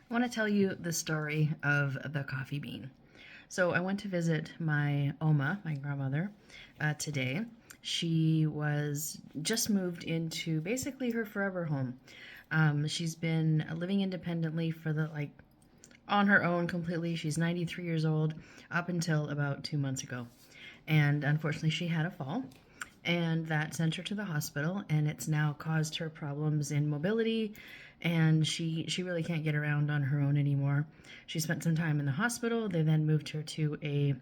I want to tell you the story of the coffee bean. So I went to visit my Oma, my grandmother, today. She was just moved into basically her forever home. She's been living independently for on her own completely. She's 93 years old up until about 2 months ago. And unfortunately, she had a fall and that sent her to the hospital, and it's now caused her problems in mobility, and she really can't get around on her own anymore. She spent some time in the hospital. They then moved her to a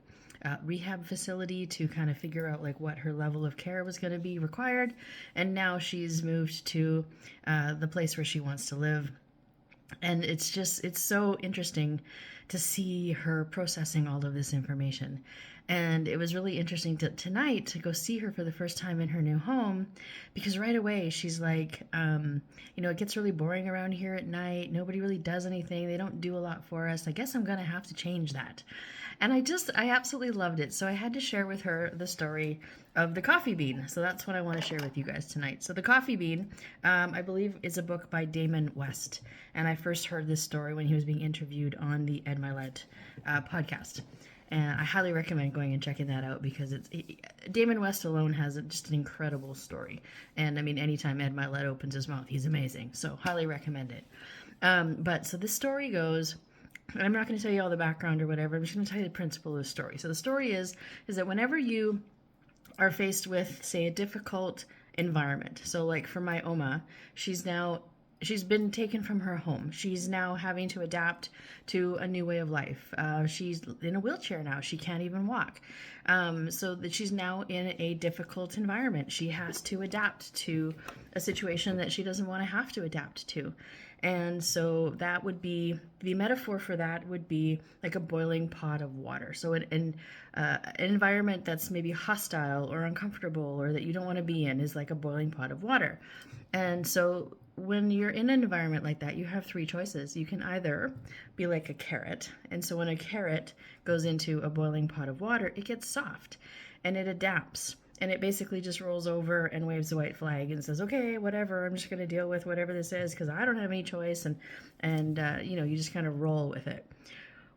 rehab facility to kind of figure out like what her level of care was going to be required, and now she's moved to the place where she wants to live. And it's so interesting to see her processing all of this information. And it was really interesting tonight to go see her for the first time in her new home, because right away she's like, it gets really boring around here at night. Nobody really does anything. They don't do a lot for us. I guess I'm going to have to change that. And I absolutely loved it. So I had to share with her the story of the coffee bean. So that's what I want to share with you guys tonight. So the coffee bean, I believe, is a book by Damon West. And I first heard this story when he was being interviewed on the Ed Mylett podcast. And I highly recommend going and checking that out, because Damon West alone has just an incredible story. And I mean, anytime Ed Mylett opens his mouth, he's amazing. So highly recommend it. But so this story goes, and I'm not going to tell you all the background or whatever. I'm just going to tell you the principle of the story. So the story is that whenever you are faced with, say, a difficult environment. So like for my Oma, she's been taken from her home. She's now having to adapt to a new way of life. She's in a wheelchair now. She can't even walk. So that she's now in a difficult environment. She has to adapt to a situation that she doesn't want to have to adapt to. And so that would be, the metaphor for that would be like a boiling pot of water. So an environment that's maybe hostile or uncomfortable or that you don't want to be in is like a boiling pot of water. And so when you're in an environment like that, you have three choices. You can either be like a carrot. And so when a carrot goes into a boiling pot of water, it gets soft and it adapts. And it basically just rolls over and waves the white flag and says, okay, whatever, I'm just going to deal with whatever this is because I don't have any choice. And you just kind of roll with it.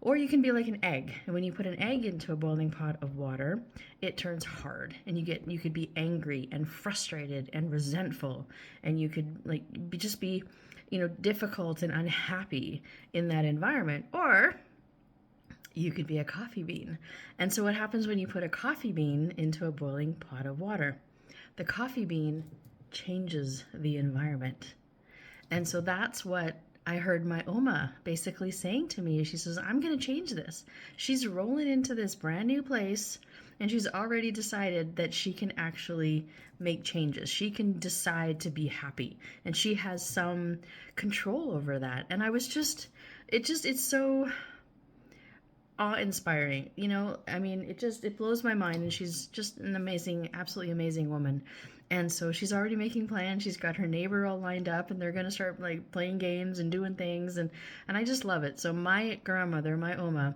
Or you can be like an egg. And when you put an egg into a boiling pot of water, it turns hard. And you could be angry and frustrated and resentful. And you could just be difficult and unhappy in that environment. Or you could be a coffee bean. And so what happens when you put a coffee bean into a boiling pot of water? The coffee bean changes the environment. And so that's what I heard my Oma basically saying to me. She says, I'm going to change this. She's rolling into this brand new place, and she's already decided that she can actually make changes. She can decide to be happy, and she has some control over that. And it's so awe-inspiring. It blows my mind, and she's just an amazing, absolutely amazing woman. And so she's already making plans. She's got her neighbor all lined up, and they're going to start playing games and doing things, and I just love it. So my grandmother, my Oma,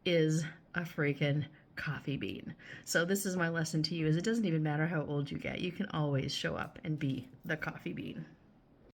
is a freaking coffee bean. So this is my lesson to you, is it doesn't even matter how old you get. You can always show up and be the coffee bean.